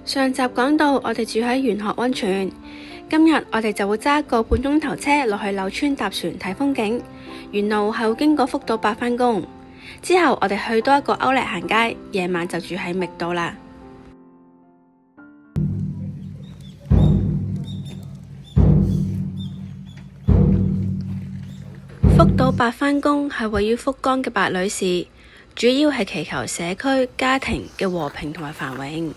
上集講到我哋住喺玄學溫泉，今日我哋就會揸個半鐘頭車落去柳村搭船睇風景，沿路係會經過福島八幡宮，之後我哋去多一個歐力行街，夜晚就住喺覓島啦。福島八幡宮係位於福岡嘅白女市，主要係祈求社區家庭嘅和平同埋繁榮。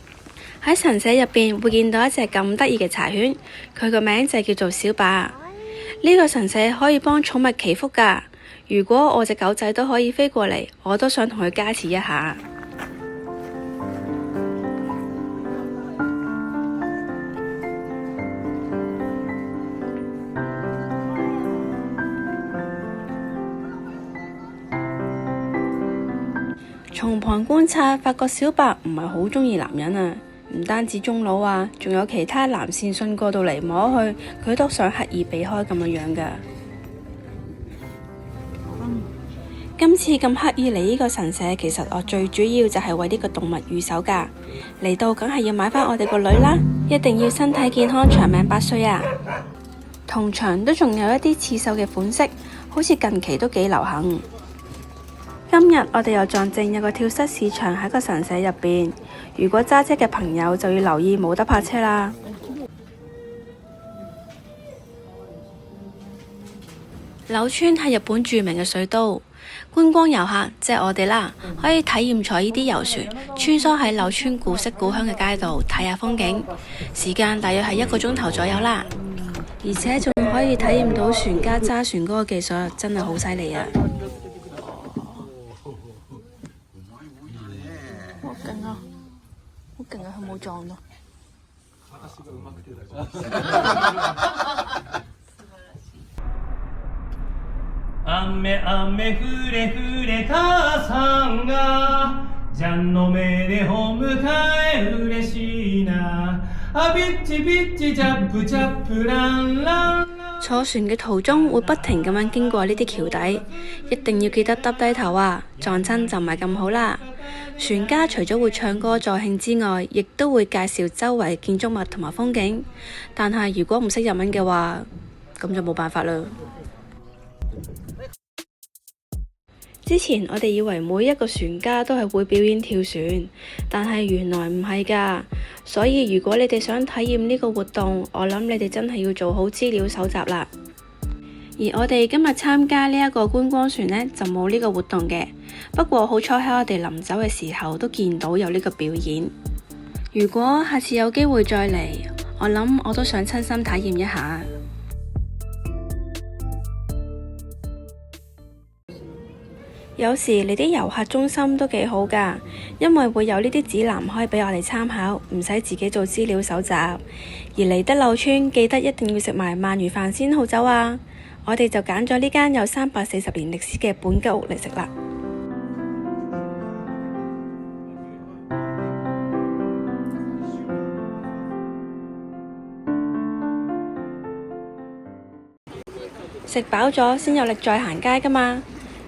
喺神社入邊會見到一隻咁得意嘅柴犬，佢個名就叫做小白。呢個神社可以幫寵物祈福㗎。如果我隻狗仔都可以飛過嚟，我都想同佢加持一下。從旁觀察，發覺小白唔係好鍾意男人啊，唔單止中佬啊，仲有其他男善信過到嚟摸佢，佢都想刻意避開咁樣㗎。今次咁刻意嚟呢個神社，其實我最主要就係為呢個動物預守㗎。嚟到梗係要買返我哋個女啦，一定要身體健康長命百歲啊！同場都仲有一啲刺繡嘅款式，好似近期都幾流行。今日我哋又撞正有個跳蚤市場喺個神社入邊，如果揸車嘅朋友就要留意冇得泊車啦。柳村係日本著名嘅水都，觀光遊客即係我哋啦，可以體驗坐呢啲遊船穿梭喺柳村古色古香嘅街道睇下風景，時間大約係1個鐘頭左右啦，而且仲可以體驗到船家揸船嗰個技術真係好犀利啊！好勁啊！好勁啊！佢冇撞到。雨雨降れ降れ母さんがジャンの目でお迎え嬉しいなあビッチビッチチャップチャップランラン。坐船嘅途中會不停咁樣經過呢啲橋底，一定要記得耷低頭啊，撞親就唔係咁好啦。船家除咗會唱歌助興之外，亦都會介紹周圍建築物同埋風景。但係如果唔識日文嘅話，咁就冇辦法啦。之前我哋以為每一個船家都係會表演跳船，但係原來唔係㗎。所以如果你哋想體驗呢個活動，我諗你哋真係要做好資料搜集啦。而我哋今日參加呢一個觀光船呢，就冇呢個活動嘅。不過好彩喺我哋臨走嘅時候都見到有呢個表演。如果下次有機會再嚟，我諗我都想親身體驗一下。有時嚟啲遊客中心都幾好㗎，因為會有呢啲指南可以俾我哋參考，唔使自己做資料搜集。而嚟得柳村，記得一定要食埋鰻魚飯先好走啊！我哋就揀咗呢間有340年歷史嘅本吉屋嚟食啦。食飽咗先有力再行街㗎嘛。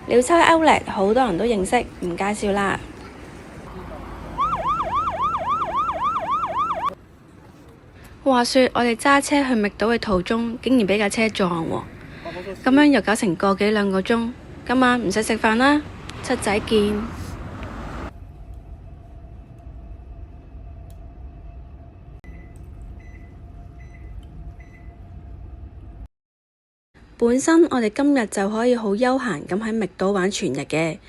鳥秋歐力好多人都認識，唔介紹啦。話說我哋揸車去覓島嘅途中，竟然俾架車撞喎，咁樣又搞成個幾2個鐘。今晚唔使食飯啦，七仔見。本身我哋今日就可以好悠閒咁喺覓島玩全日嘅，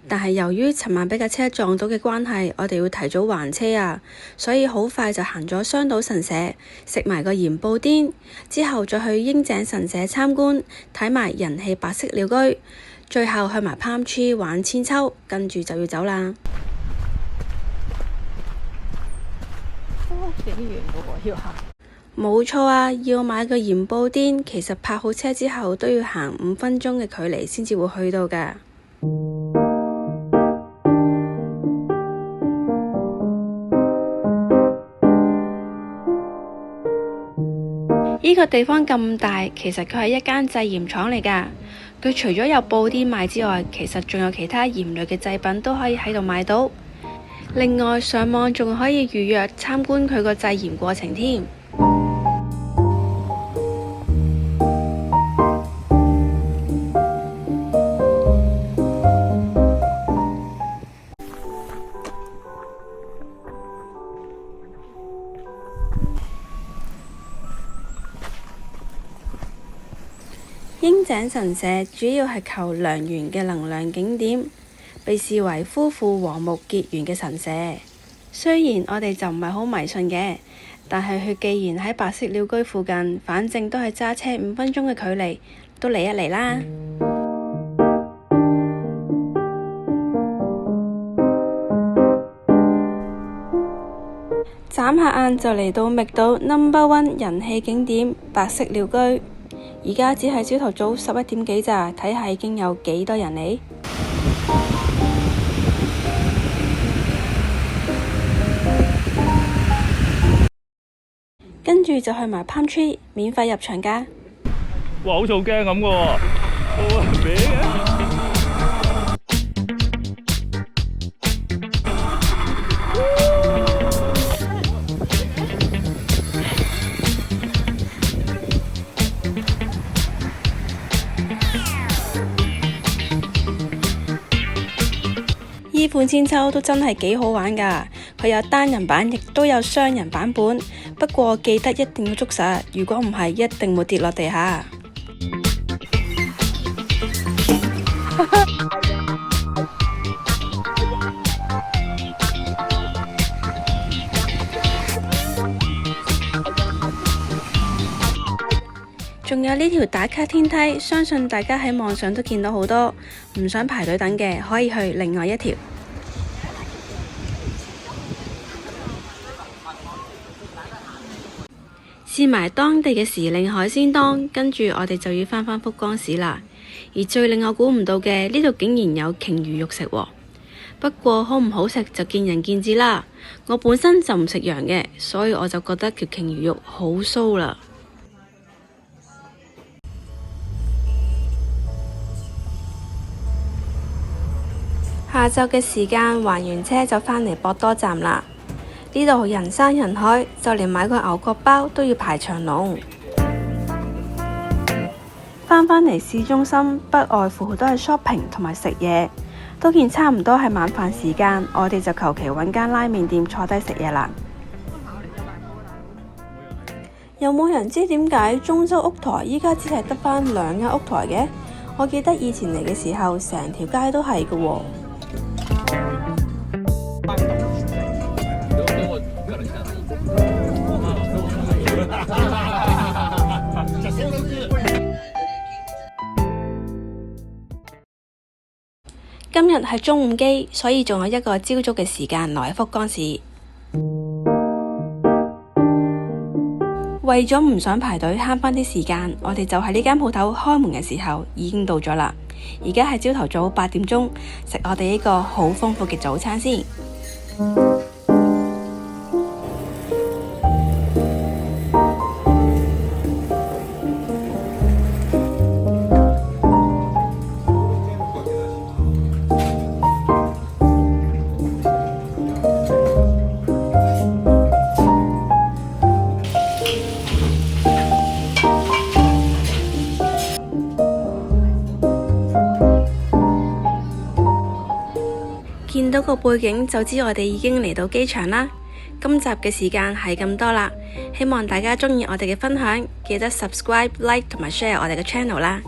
但係由於尋晚俾架車撞到嘅關係，我哋要提早還車啊，所以好快就行咗雙島神社，食埋個鹽布甸，之後再去櫻井神社參觀，睇埋人氣白色鳥居，最後去埋 Palm Tree 玩千秋，跟住就要走啦。幾遠㗎喎，要行。冇錯啊，要買個鹽布甸，其實泊好車之後都要行5分鐘嘅距離先至會去到㗎。呢個地方咁大，其實佢係一間製鹽廠嚟㗎。佢除咗有布甸賣之外，其實仲有其他鹽類嘅製品都可以喺度買到。另外，上網仲可以預約參觀佢個製鹽過程添。櫻井神社主要係求良緣嘅能量景點，被視為夫婦和睦結緣嘅神社。雖然我哋就唔係好迷信嘅，但係佢既然喺白色鳥居附近，反正都係揸車5分鐘嘅距離，都嚟一嚟啦！眨下眼就嚟到覓到 No.1 人氣景點白色鳥居。而家只係朝頭早11點幾咋，睇下已經有幾多人嚟。跟住就去埋 Palm Tree 免費入場㗎。哇，好似好驚咁嘅喎！呢款千秋都真係幾好玩㗎，佢有單人版，亦都有雙人版本。不過記得一定要捉實，如果唔係，一定會跌落地下。仲有呢條打卡天梯，相信大家喺網上都見到好多。唔想排隊等嘅，可以去另外一條。試埋當地嘅時令海鮮檔，跟住我哋就要返福岡市啦。而最令我估唔到嘅，呢度竟然有鯨魚肉食喎。不過好唔好食就見仁見智啦。我本身就唔食羊嘅，所以我就覺得條鯨魚肉好酥啦。下晝嘅時間還完車就返嚟博多站啦。呢度人山人海，就連買個牛角包都要排長龍。返嚟市中心，不外乎都係 shopping 同埋食嘢。都見差唔多係晚飯時間，我哋就求其揾間拉麵店坐低食嘢啦。有冇人知點解中洲屋台依家只係得返2間屋台嘅？我記得以前嚟嘅時候，成條街都係嘅喎。今日係中午機，所以仲有一個朝早嘅時間來福岡市。為咗唔想排隊慳返啲時間，我哋就喺呢間鋪頭開門嘅時候已經到咗啦。而家係朝頭早8點鐘，食我哋呢個好豐富嘅早餐先。見到個背景就知我哋已經嚟到機場啦。今集嘅時間係咁多啦，希望大家鍾意我哋嘅分享，記得 subscribe、like 同埋 share 我哋嘅 channel 啦。